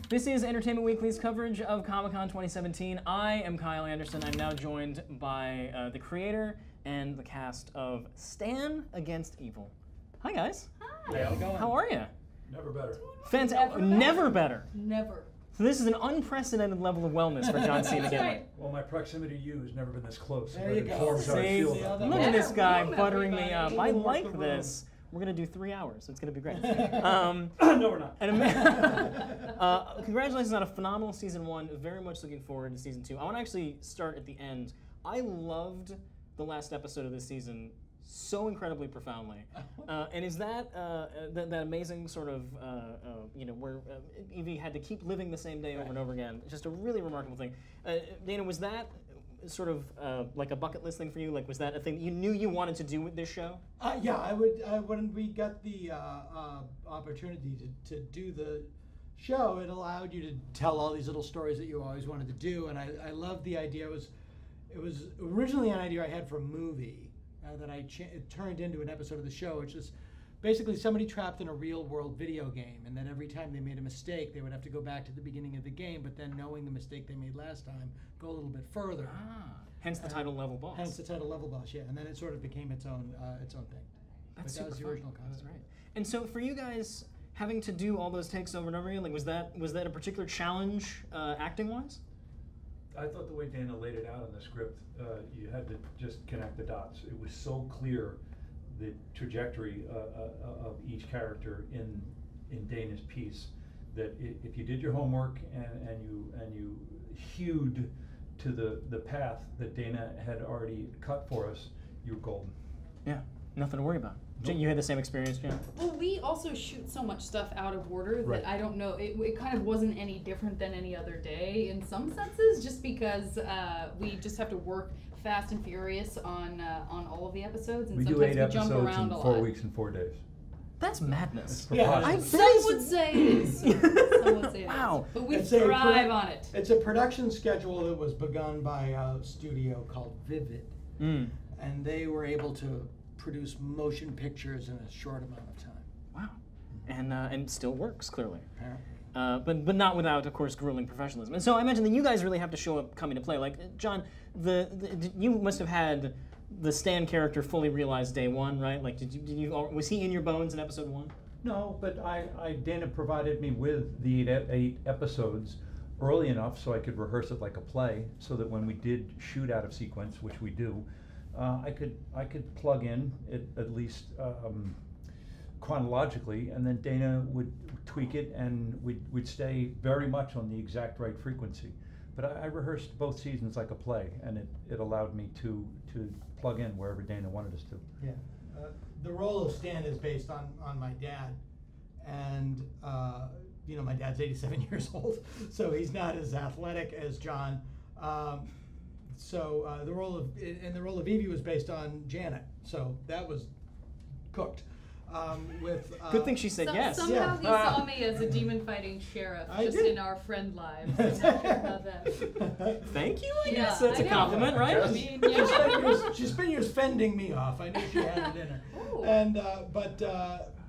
This is Entertainment Weekly's coverage of Comic-Con 2017. I am Kyle Anderson. I'm now joined by the creator and the cast of Stan Against Evil. Hi, guys. Hi. How's it going? How are you? Never better. Fantastic. Never better. Never. So this is an unprecedented level of wellness for John C. McGinley. Right. Well, my proximity to you has never been this close. There you go. Informs how I See, feel about look it. at this guy Room, buttering me up. I everybody. like this. We're going to do 3 hours, so it's going to be great. No, we're not. And congratulations on a phenomenal season 1. Very much looking forward to season 2. I want to actually start at the end. I loved the last episode of this season so incredibly profoundly. And is that that amazing sort of where Evie had to keep living the same day over and over again? Just a really remarkable thing. Dana, was that sort of like a bucket list thing for you? Like, was that a thing you knew you wanted to do with this show? Yeah, I would. When we got the opportunity to do the show, it allowed you to tell all these little stories that you always wanted to do, and I loved the idea. It was originally an idea I had for a movie that it turned into an episode of the show, which is basically somebody trapped in a real-world video game, and then every time they made a mistake, they would have to go back to the beginning of the game, but then knowing the mistake they made last time, go a little bit further. Hence the title Level Boss. Hence the title Level Boss, yeah. And then it sort of became its own thing. That's that was the super original fun. concept. That's right. And so for you guys, having to do all those takes over and over again, like was that a particular challenge acting-wise? I thought the way Dana laid it out in the script, you had to just connect the dots. It was so clear, the trajectory of each character in Dana's piece, that if you did your homework and you hewed to the path that Dana had already cut for us, you were golden. Yeah, nothing to worry about. Nope. You had the same experience, Jen? Well, we also shoot so much stuff out of order that Right. I don't know, it kind of wasn't any different than any other day in some senses, just because we just have to work fast and furious on all of the we We do sometimes 8 we jump episodes around in a 4 lot. weeks and 4 days. That's madness. Yeah. Preposterous. Some would say it is. Some would say it Wow. is. But we It's a thrive on it. It's a production schedule that was begun by a studio called Vivid, Mm. and they were able to produce motion pictures in a short amount of time. Wow. And still works, clearly. Apparently. But not without, of course, grueling professionalism. And so I imagine that you guys really have to show up coming to play. Like, John, you must have had the Stan character fully realized day one, right? Like, was he in your bones in episode 1? No, but Dana provided me with the 8 episodes early enough so I could rehearse it like a play, so that when we did shoot out of sequence, which we do, I could plug in it at least chronologically, and then Dana would tweak it, and we'd stay very much on the exact right frequency. But I rehearsed both seasons like a play, and it allowed me to plug in wherever Dana wanted us to. Yeah. The role of Stan is based on my dad, and my dad's 87 years old, so he's not as athletic as John. The role of Evie was based on Janet, so that was cooked. Good thing she said yes. Somehow he saw me as a demon-fighting sheriff just in our friend lives. I'm not sure about that. Thank you, I Yeah, guess. That's I a know. compliment, right? I mean, yeah. She spent years fending me off. I knew she had it in her. Ooh. And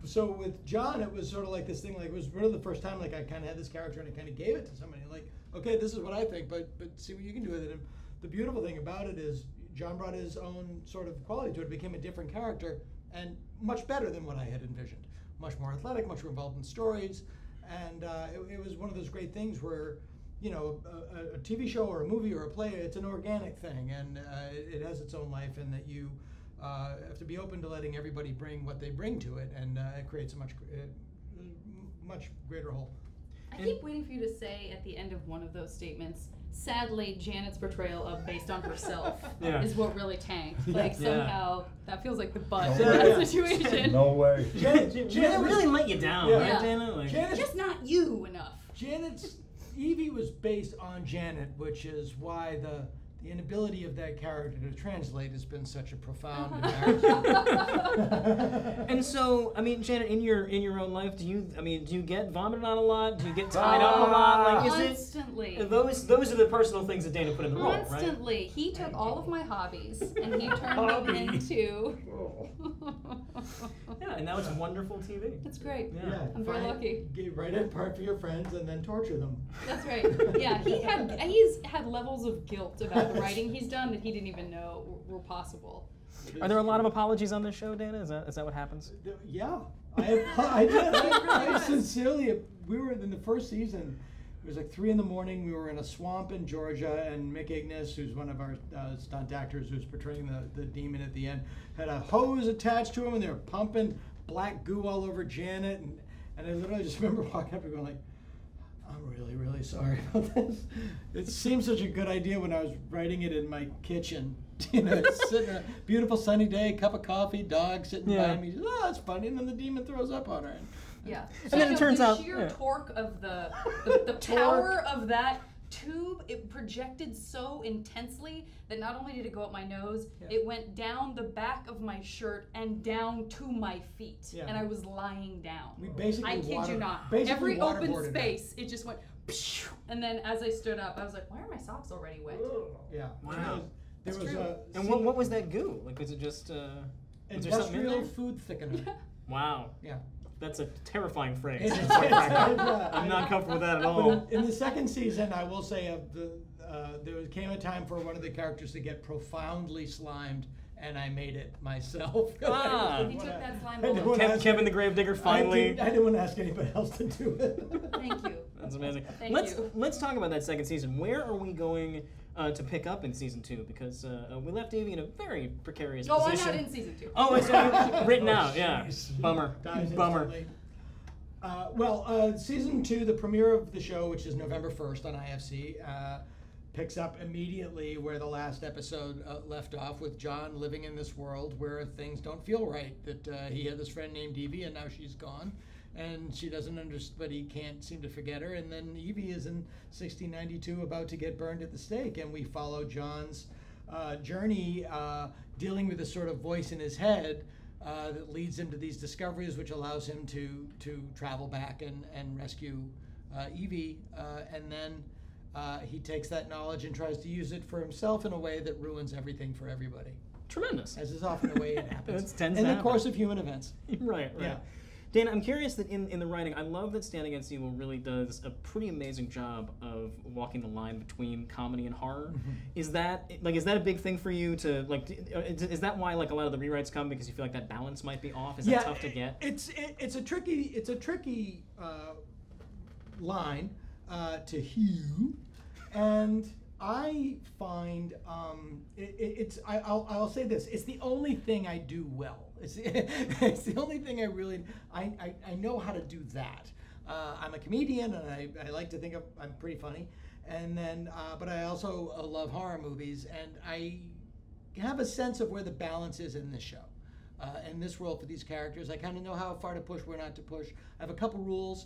so with John, it was sort of like this thing. Like, it was really the first time like I kind of had this character and I kind of gave it to somebody. Like, okay, this is what I think, but see what you can do with it. And the beautiful thing about it is John brought his own sort of quality to it. It became a different character and much better than what I had envisioned. Much more athletic, much more involved in stories, and it was one of those great things where, a TV show or a movie or a play, it's an organic thing, and it has its own life, and that you have to be open to letting everybody bring what they bring to it, and it creates a much greater whole. I keep waiting for you to say at the end of one of those statements, sadly, Janet's portrayal of based on herself is what really tanked. Like, somehow, that feels like the butt in that situation. No way. Janet really let you down, right, Yeah. Dana? Like, Just not you enough. Evie was based on Janet, which is why the the inability of that character to translate has been such a profound embarrassment. And so, I mean, Janet, in your own life, do you get vomited on a lot? Do you get tied up a lot? Like, Constantly. Those are the personal things that Dana put in the role, right? Constantly. He took all of my hobbies and he turned them into. Yeah, and now it's wonderful TV. That's great. Yeah, I'm very lucky. Write it apart for your friends and then torture them. That's right. Yeah, he's had levels of guilt about the writing he's done that he didn't even know were possible. Are there a lot of apologies on this show, Dana? Is that what happens? Yeah, I sincerely. We were in the first season. It was like 3 a.m. We were in a swamp in Georgia, and Mick Ignis, who's one of our stunt actors who's portraying the demon at the end, had a hose attached to him, and they were pumping black goo all over Janet, and I literally just remember walking up and going like, I'm really, really sorry about this. It seemed such a good idea when I was writing it in my kitchen. You know, sitting a beautiful sunny day, cup of coffee, dog sitting by me. Oh, that's funny. And then the demon throws up on her. Yeah. And then it turns out the sheer torque of the power of that tube, it projected so intensely that not only did it go up my nose, it went down the back of my shirt and down to my feet. Yeah. And I was lying down. We basically I kid you not. Every open space, it just went, and then as I stood up, I was like, why are my socks already wet? Yeah. Wow. There was and what was that goo? Like, was it just industrial food thickener? Wow. Yeah. That's a terrifying phrase. I'm not comfortable with that at all. But in the second season, I will say there came a time for one of the characters to get profoundly slimed, and I made it myself. He took that slime bullet. Kevin the Gravedigger finally. I didn't want to ask anybody else to do it. Thank you. That's amazing. Thank you. Let's talk about that second season. Where are we going to pick up in season 2? Because we left Evie in a very precarious position. I'm not in season 2. Oh, it's written out. Yeah. Bummer. Bummer. Season 2, the premiere of the show, which is November 1st on IFC, picks up immediately where the last episode left off, with John living in this world where things don't feel right. That he had this friend named Evie, and now she's gone, and she doesn't understand, but he can't seem to forget her. And then Evie is in 1692 about to get burned at the stake, and we follow John's journey dealing with this sort of voice in his head that leads him to these discoveries, which allows him to travel back and rescue Evie, and then he takes that knowledge and tries to use it for himself in a way that ruins everything for everybody. Tremendous. As is often the way it happens in the course of human events. Right. Yeah. Dan, I'm curious that in the writing, I love that Stand Against Evil really does a pretty amazing job of walking the line between comedy and horror. Mm-hmm. Is that a big thing for you to like? Is that why like a lot of the rewrites come, because you feel like that balance might be off? Is that tough to get? It's a tricky line to hew, and I find I'll say this: it's the only thing I do well. It's the only thing I know how to do that. I'm a comedian, and I like to think I'm pretty funny, and then but I also love horror movies, and I have a sense of where the balance is in this show, in this world for these characters. I kind of know how far to push, where not to push. I have a couple rules.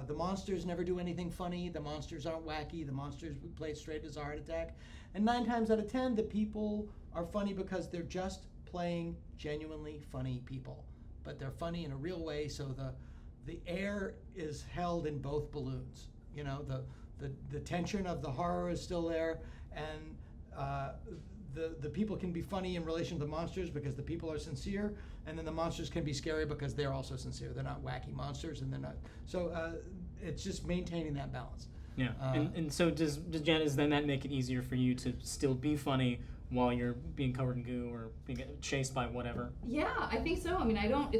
The monsters never do anything funny. The monsters aren't wacky. The monsters play straight as a heart attack. And 9 times out of 10, the people are funny because they're just playing genuinely funny people. But they're funny in a real way, so the air is held in both balloons. You know, the tension of the horror is still there, and the people can be funny in relation to the monsters because the people are sincere, and then the monsters can be scary because they're also sincere. They're not wacky monsters, and they're not. So it's just maintaining that balance. Yeah, and so does then that make it easier for you to still be funny while you're being covered in goo or being chased by whatever? Yeah, I think so. I mean, Dana knows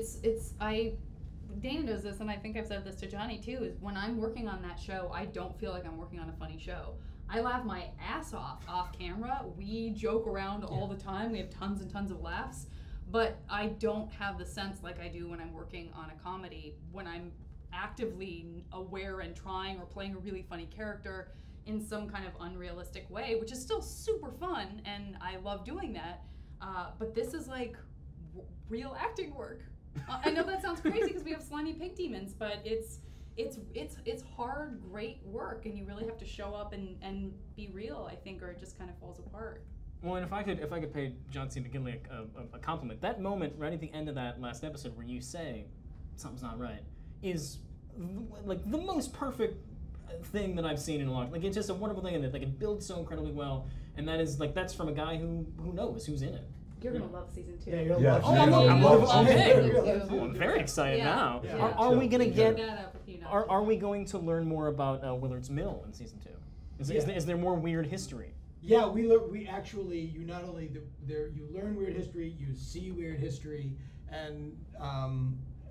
this, and I think I've said this to Johnny too, is when I'm working on that show, I don't feel like I'm working on a funny show. I laugh my ass off camera. We joke around all the time. We have tons and tons of laughs, but I don't have the sense like I do when I'm working on a comedy, when I'm actively aware and trying or playing a really funny character in some kind of unrealistic way, which is still super fun, and I love doing that. But this is like real acting work. I know that sounds crazy because we have slimy pig demons, but it's it's hard, great work, and you really have to show up and be real, I think, or it just kind of falls apart. Well, and if I could pay John C. McGinley a compliment, that moment right at the end of that last episode where you say something's not right is like the most perfect thing that I've seen in a long time. Like, it's just a wonderful thing, and that it builds so incredibly well, and that's from a guy who knows who's in it. You're gonna love season 2. Yeah, you're gonna I'm very excited now. Yeah. Are we gonna get? That up with you now. Are we going to learn more about Willard's Mill in season 2? Is there more weird history? Yeah, we actually, you not only you learn weird history, you see weird history, and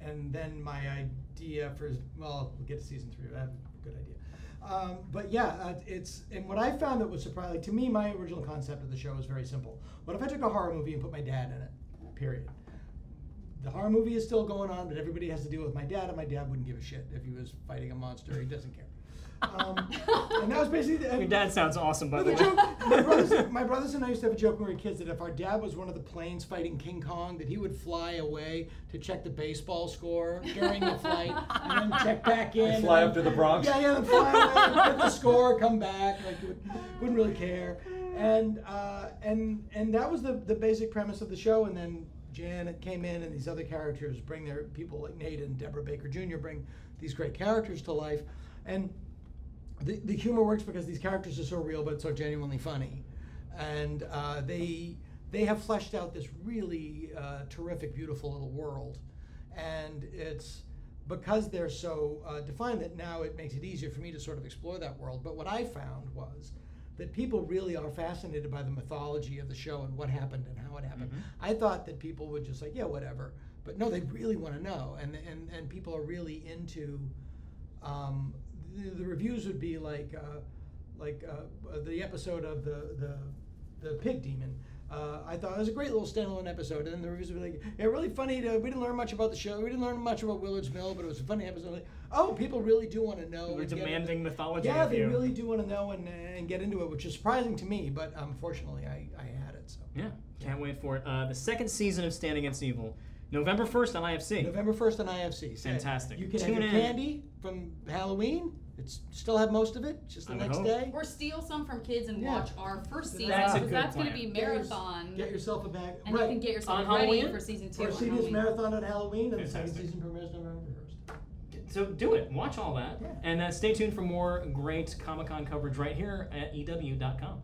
then my idea for, well, we'll get to season 3. I have a good idea. But yeah, and what I found that was surprising to me, my original concept of the show was very simple. What if I took a horror movie and put my dad in it? Period. The horror movie is still going on, but everybody has to deal with my dad, and my dad wouldn't give a shit if he was fighting a monster. He doesn't care. And that was basically Your dad sounds awesome, by the way. Joke, my brothers and I used to have a joke when we were kids that if our dad was one of the planes fighting King Kong, that he would fly away to check the baseball score during the flight, and then check back in. Fly up to the Bronx. Yeah, then fly away, get the score, come back. Like, wouldn't really care. And that was the basic premise of the show. And then Janet came in, and these other characters bring their people like Nate and Deborah Baker Jr. bring these great characters to life, and the humor works because these characters are so real but so genuinely funny, and they have fleshed out this really terrific, beautiful little world, and it's because they're so defined that now it makes it easier for me to sort of explore that world. But what I found was that people really are fascinated by the mythology of the show and what happened and how it happened. Mm-hmm. I thought that people would just like, yeah, whatever, but no, they really want to know, and people are really into. The reviews would be like the episode of the pig demon. I thought it was a great little standalone episode, and then the reviews would be like, yeah, really funny. We didn't learn much about the show. We didn't learn much about Willard's Mill, but it was a funny episode. Like, oh, people really do want to know. We're demanding mythology. Yeah, of they you. really do want to know and get into it, which is surprising to me. But fortunately, I had it. So yeah, can't wait for it. The second season of Stand Against Evil. November 1st on IFC. November 1st on IFC. Fantastic. You can Tune have your in. candy from Halloween. Still have most of it, just the next day. Or steal some from kids and watch our first season, That's a because good that's going to plan. be marathon. Get yourself a bag. And you can get yourself On ready Halloween? for season 2. Or on see this Halloween. marathon on Halloween, and the second Fantastic. season premieres November 1st. So do it. Watch all that. Yeah. And stay tuned for more great Comic-Con coverage right here at EW.com.